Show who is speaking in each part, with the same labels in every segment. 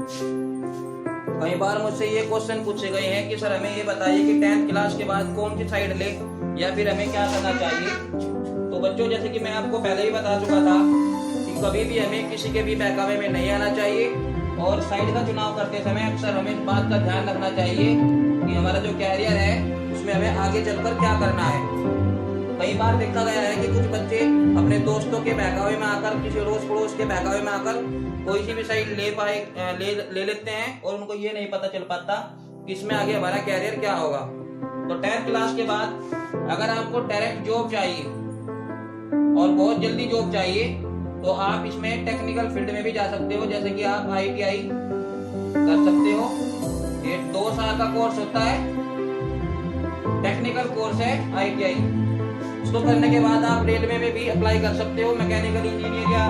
Speaker 1: कई बार मुझसे ये क्वेश्चन पूछे गए हैं कि सर हमें ये बताइए कि 10th क्लास के बाद कौन सी साइड ले या फिर हमें क्या करना चाहिए। तो बच्चों, जैसे कि मैं आपको पहले ही बता चुका था कि कभी भी हमें किसी के भी बहकावे में नहीं आना चाहिए और साइड का चुनाव करते समय अक्सर हमें इस बात का ध्यान रखना चाहिए कि हमारा जो कैरियर है उसमें हमें आगे चलकर क्या करना है। कई बार देखा गया है कि कुछ बच्चे अपने दोस्तों के बहकावे में आकर, किसी अड़ोस पड़ोस के बहकावे में आकर कोई सी भी साइड ले लेते हैं और उनको ये नहीं पता चल पाता कि इसमें आगे हमारा कैरियर क्या होगा। तो 10th क्लास के बाद अगर आपको डायरेक्ट जॉब चाहिए और बहुत जल्दी जॉब चाहिए तो आप इसमें टेक्निकल फील्ड में भी जा सकते हो। जैसे कि आप ITI कर सकते हो। ये 2 साल का कोर्स होता है, टेक्निकल कोर्स है ITI। उसको करने के बाद आप रेलवे में भी अप्लाई कर सकते हो, मैकेनिकल इंजीनियर या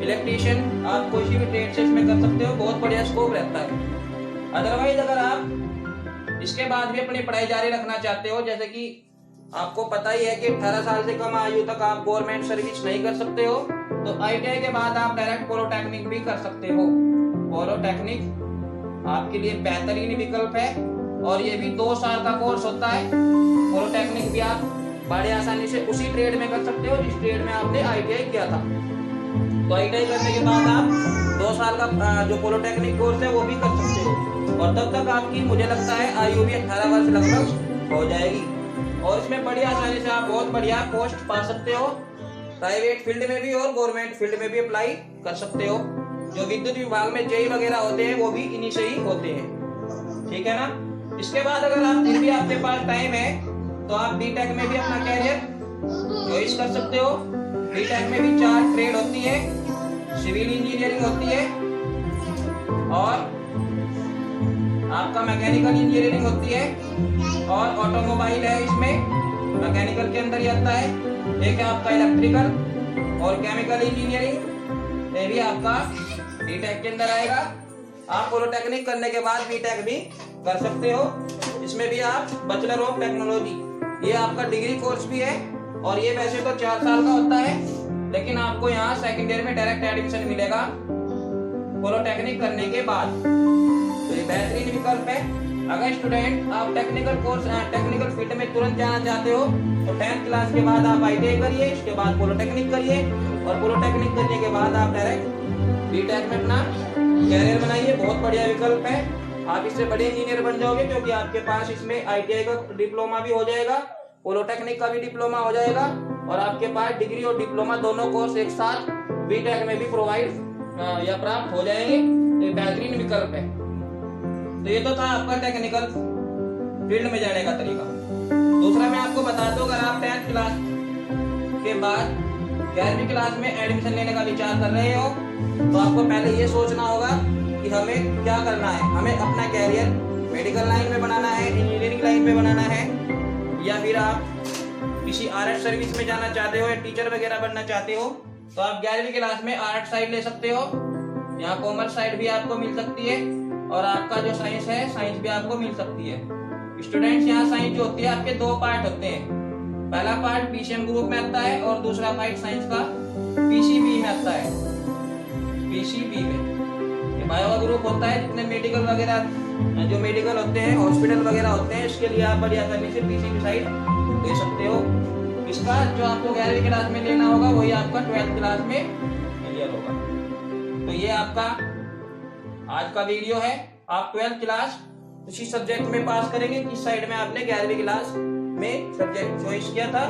Speaker 1: इलेक्ट्रीशियन, आप कोई भी ट्रेड से इसमें कर सकते हो। बहुत बढ़िया स्कोप रहता है। अदरवाइज अगर आप इसके बाद भी अपनी पढ़ाई जारी रखना चाहते हो, जैसे कि आपको पता ही है कि 18 साल से कम आयु तक आप गवर्नमेंट सर्विस नहीं कर सकते हो, तो ITI के बाद आप डायरेक्ट पॉलिटेक्निक भी कर सकते हो। पॉलिटेक्निक आपके लिए बेहतरीन विकल्प है और ये भी 2 साल का कोर्स होता है। पॉलिटेक्निक भी आप बड़े आसानी से उसी ट्रेड में कर सकते हो जिस ट्रेड में आपने ITI किया था। तो ITI करने के बाद आप 2 साल का जो पॉलिटेक्निक कोर्स है वो भी कर सकते हो और तब तक आपकी, मुझे लगता है, आयु भी 18 वर्ष लगभग हो जाएगी और इसमें बड़ी आसानी से आप बहुत बढ़िया पोस्ट पा सकते हो। प्राइवेट फील्ड में भी और गवर्नमेंट फील्ड में भी अप्लाई कर सकते हो। जो विद्युत विभाग में JEE वगैरह होते हैं वो भी इन्हीं से ही होते हैं, ठीक है ना। इसके बाद अगर आप फिर भी आपके पास टाइम है तो आप BTech में भी अपना कैरियर चॉइस कर सकते हो। BTech में भी 4 ट्रेड होती है, सिविल इंजीनियरिंग होती है और आपका मैकेनिकल इंजीनियरिंग होती है और ऑटोमोबाइल है, इसमें मैकेनिकल के अंदर ही आता है। एक है आपका इलेक्ट्रिकल और केमिकल इंजीनियरिंग, ये भी आपका BTech के अंदर आएगा। आप पॉलिटेक्निक करने के बाद BTech भी कर सकते हो। इसमें भी आप बैचलर ऑफ टेक्नोलॉजी, ये आपका डिग्री कोर्स भी है और ये वैसे तो 4 साल का होता है, लेकिन आपको यहाँ सेकंड ईयर में डायरेक्ट एडमिशन मिलेगा पॉलिटेक्निक करने के बाद। तो ये बेहतरीन विकल्प है। अगर स्टूडेंट आप टेक्निकल फील्ड में तुरंत जाना चाहते हो तो 10th क्लास के बाद आप ITI करिए, इसके बाद पॉलिटेक्निक करिए और पॉलिटेक्निक करने के बाद आप डायरेक्ट BTech में अपना कैरियर बनाइए। बहुत बढ़िया विकल्प है। आप इससे बड़े इंजीनियर बन जाओगे क्योंकि आपके पास इसमें ITI का डिप्लोमा भी हो जाएगा, पॉलिटेक्निक का भी डिप्लोमा हो जाएगा और आपके पास डिग्री और डिप्लोमा दोनों कोर्स एक साथ BTech में भी प्रोवाइड या प्राप्त हो जाएंगे। तो बेहतरीन विकल्प है। तो ये तो था आपका टेक्निकल फील्ड में जाने का तरीका। दूसरा मैं आपको बता दूं, अगर आप 10th क्लास के बाद 11वीं क्लास में एडमिशन लेने का विचार कर रहे हो तो आपको पहले ये सोचना होगा कि हमें क्या करना है। हमें अपना कैरियर मेडिकल लाइन में बनाना है, इंजीनियरिंग लाइन में बनाना है, या फिर आप किसी आर्ट सर्विस में जाना चाहते हो या टीचर वगैरह बनना चाहते हो तो आप 11वीं क्लास में आर्ट साइड ले सकते हो। यहाँ कॉमर्स साइड भी आपको मिल सकती है और आपका जो साइंस है, साइंस भी आपको मिल सकती है। स्टूडेंट्स, यहाँ साइंस जो होती है आपके 2 पार्ट होते हैं। पहला पार्ट PCM ग्रुप में आता है और दूसरा पार्ट साइंस का PCB में आता है। PCB में ये बायो का ग्रुप होता है, जितने मेडिकल वगैरह जो मेडिकल होते हैं, हॉस्पिटल वगैरह होते हैं, इसके लिए आप बड़ी आसानी से PCB साइड ले सकते हो। इसका जो आपको 11वीं क्लास में लेना होगा वही आपका 12th क्लास में क्लियर होगा। तो ये आपका आज का वीडियो है। आप 12th क्लास उसी सब्जेक्ट में पास करेंगे किस साइड में आपने 11वीं क्लास में सब्जेक्ट चॉइस किया था।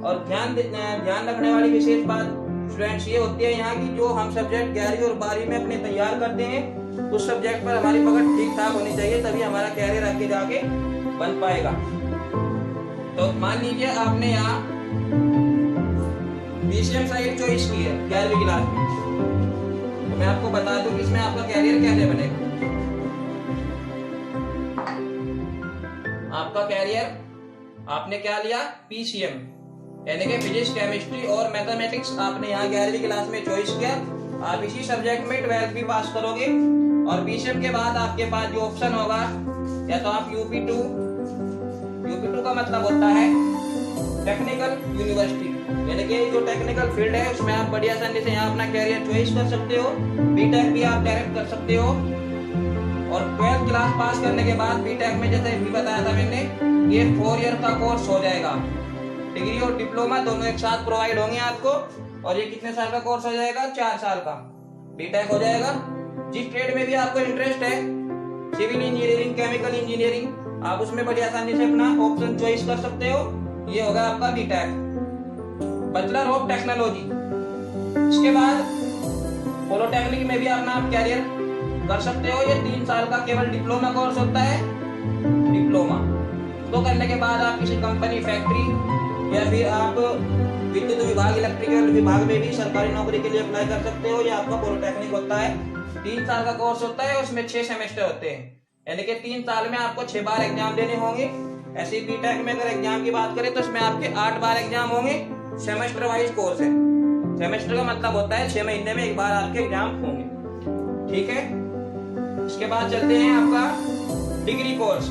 Speaker 1: और ध्यान रखने वाली विशेष बात स्टूडेंट्स ये होती है यहाँ की, जो हम सब्जेक्ट 11वीं और 12वीं में अपने तैयार करते हैं उस सब्जेक्ट पर हमारी पकड़ ठीक ठाक होनी चाहिए, तभी हमारा कैरियर आगे जाके बन पाएगा। तो मान लीजिए आपने यहाँ PCM साइड चॉइस की है 11वीं क्लास में, तो मैं आपको बता दूं कि इसमें आपका कैरियर कैसे बनेगा। आपका कैरियर आपने क्या लिया, PCM यानी कि फिजिक्स, केमिस्ट्री और मैथमेटिक्स आपने यहाँ 11वीं क्लास में चॉइस किया। आप इसी सब्जेक्ट में 12th भी पास करोगे और PCM के बाद आपके पास जो ऑप्शन होगा, या तो आप UP2 का मतलब होता है टेक्निकल यूनिवर्सिटी, यानी कि जो टेक्निकल फील्ड है उसमें आप बड़ी आसानी से यहाँ अपना कैरियर चॉइस कर सकते हो। बीटेक भी आप डायरेक्ट कर सकते हो। और 12th क्लास पास करने के बाद बीटेक में जैसे भी बताया था मैंने, ये 4 ईयर का कोर्स हो जाएगा। डिग्री और डिप्लोमा दोनों एक साथ प्रोवाइड होंगे आपको। और ये कितने साल का कोर्स हो जाएगा? 4 साल का बीटेक हो जाएगा। जिस ट्रेड में भी आपको इंटरेस्ट है, सिविल इंजीनियरिंग, केमिकल इंजीनियरिंग, आप उसमें बड़ी आसानी से अपना ऑप्शन चॉइस कर सकते हो। ये होगा आपका बीटेक, बैचलर ऑफ टेक्नोलॉजी। इसके बाद पॉलिटेक्निक में भी अपना कैरियर कर सकते हो। ये 3 साल का केवल डिप्लोमा कोर्स होता है। डिप्लोमा तो करने के बाद आप किसी कंपनी, फैक्ट्री या फिर आप विद्युत विभाग, इलेक्ट्रिकल विभाग में भी सरकारी नौकरी के लिए अप्लाई कर सकते हो। ये आपका पॉलिटेक्निक होता है, 3 साल का कोर्स होता है। उसमें 6 सेमेस्टर होते हैं, यानी कि 3 साल में आपको 6 बार एग्जाम देने होंगे। ऐसे बीटेक में अगर एग्जाम की बात करें तो इसमें आपके 8 बार एग्जाम होंगे। सेमेस्टर वाइज कोर्स है। सेमेस्टर का मतलब होता है 6 महीने में 1 बार आपके एग्जाम होंगे। ठीक है। इसके बाद चलते हैं आपका डिग्री कोर्स।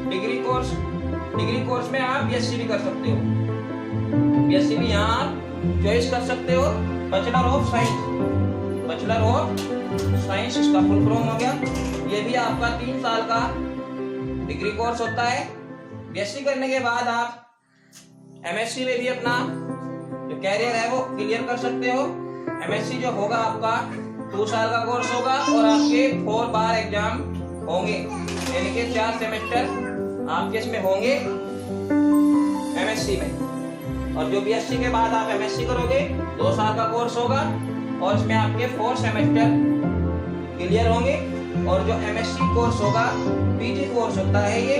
Speaker 1: डिग्री कोर्स में आप बीएससी भी कर सकते हो। बीएससी भी यहाँ चॉइस कर सकते हो। बैचलर ऑफ साइंस इसका फुल फॉर्म हो गया। ये भी आपका 3 साल का डिग्री कोर्स होता है। बीएससी करने के बाद आप एमएससी में भी अपना जो कैरियर है वो क्लियर कर सकते हो। एमएससी जो होगा आपका 2 साल का कोर्स होगा और आपके 4 बार एग्जाम होंगे, यानी कि 4 सेमेस्टर आपके इसमें होंगे एमएससी में। और जो बीएससी के बाद आप एमएससी करोगे 2 साल का कोर्स होगा और इसमें आपके 4 सेमेस्टर क्लियर होंगे। और जो एमएससी कोर्स होगा, पीजी कोर्स होता है, ये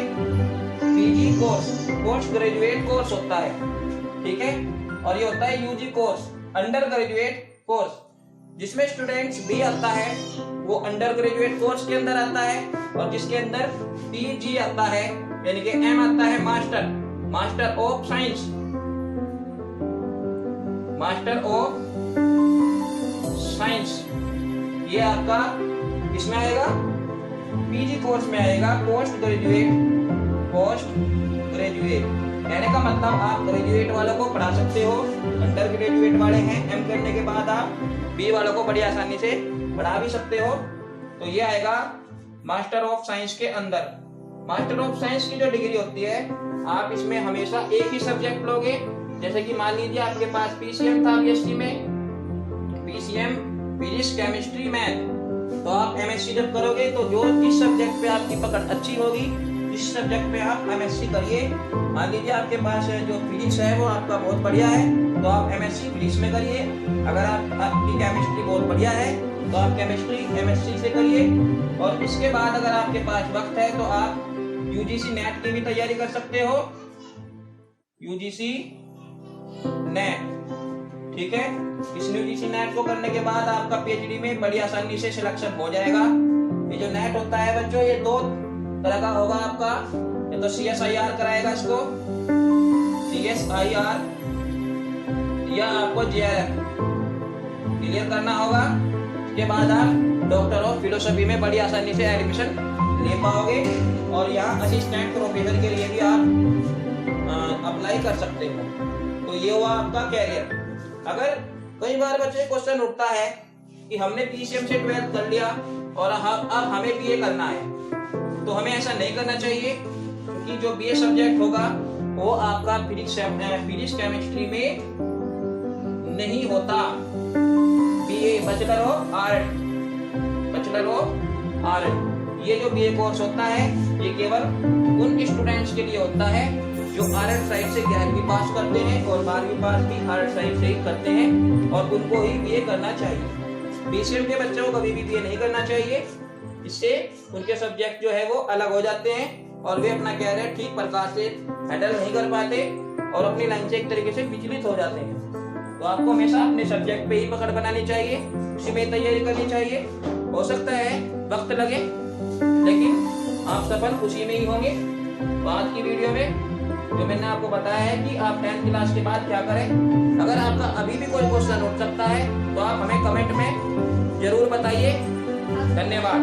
Speaker 1: PG course postgraduate course होता है। ठीक है। और ये होता है UG course, undergraduate course, जिसमें स्टूडेंट्स भी आता है वो अंडर ग्रेजुएट कोर्स के अंदर आता है। और जिसके अंदर पीजी आता है, यानी कि एम आता है master of science, master of science, ये आपका इसमें आएगा, पीजी कोर्स में आएगा। पोस्ट ग्रेजुएट कहने का मतलब आप ग्रेजुएट वालों को पढ़ा सकते हो। अंडर ग्रेजुएट वाले हैं, एम करने के बाद आप बी वालों को बड़ी आसानी से पढ़ा भी सकते हो। तो ये आएगा मास्टर ऑफ साइंस के अंदर। मास्टर ऑफ साइंस की जो डिग्री होती है, आप इसमें हमेशा एक ही सब्जेक्ट लोगे। जैसे कि मान लीजिए आपके पास पीसीएम था बीएससी में, पीसीएम फिजिक्स, केमिस्ट्री, मैथ, तो आप एमएससी जब करोगे तो जो जिस सब्जेक्ट पे आपकी पकड़ अच्छी होगी, जिस सब्जेक्ट पे आप एमएससी करिए। मान लीजिए आपके पास जो फिजिक्स है वो आपका बहुत बढ़िया है तो आप एमएससी फिजिक्स में करिए। अगर आपकी केमिस्ट्री बहुत बढ़िया है तो आप केमिस्ट्री एमएससी से करिए। और इसके बाद अगर आपके पास वक्त है तो आप यूजीसी नेट की भी तैयारी कर सकते हो, यूजीसी नेट। ठीक है। इस यूजीसी नेट को करने के बाद आपका पीएचडी में बड़ी आसानी से सिलेक्शन हो जाएगा। ये जो नेट होता है बच्चों, ये 2 तरह का होगा आपका। ये तो CSIR कराएगा इसको, CSIR, या आपको JRF क्लियर करना होगा। इसके बाद आप डॉक्टर ऑफ फिलोसफी में बड़ी आसानी से एडमिशन ले पाओगे। और यहाँ असिस्टेंट प्रोफेसर के लिए भी आप अप्लाई कर सकते हो। तो ये हुआ आपका कैरियर। अगर कई बार बच्चे क्वेश्चन उठता है कि हमने पीसीएम से 12th कर लिया और अब हमें बीए करना है, तो हमें ऐसा नहीं करना चाहिए, क्योंकि जो बीए सब्जेक्ट होगा वो आपका फिजिक्स केमिस्ट्री में नहीं होता। बीए बैचलर ऑफ आर्ट, ये जो बीए कोर्स होता है ये केवल उन स्टूडेंट्स के लिए होता है जो आर्ट साइड से 11वीं पास करते हैं और 12वीं पास भी आर्ट साइड से ही करते हैं, और उनको ही बीए करना चाहिए। बीसीएम के बच्चों को कभी भी बीए नहीं करना चाहिए। इससे उनके सब्जेक्ट जो है वो अलग हो जाते हैं और वे अपना कैरियर ठीक प्रकार से हैंडल नहीं कर पाते और अपनी लाइन से एक तरीके से विचलित हो जाते हैं। तो आपको हमेशा अपने सब्जेक्ट पे ही पकड़ बनानी चाहिए, उसी में तैयारी करनी चाहिए। हो सकता है वक्त लगे लेकिन आप सफल उसी में ही होंगे। तो आज की वीडियो में जो मैंने आपको बताया है कि आप 10th क्लास के बाद क्या करें। अगर आपका अभी भी कोई क्वेश्चन उठ सकता है तो आप हमें कमेंट में जरूर बताइए। धन्यवाद।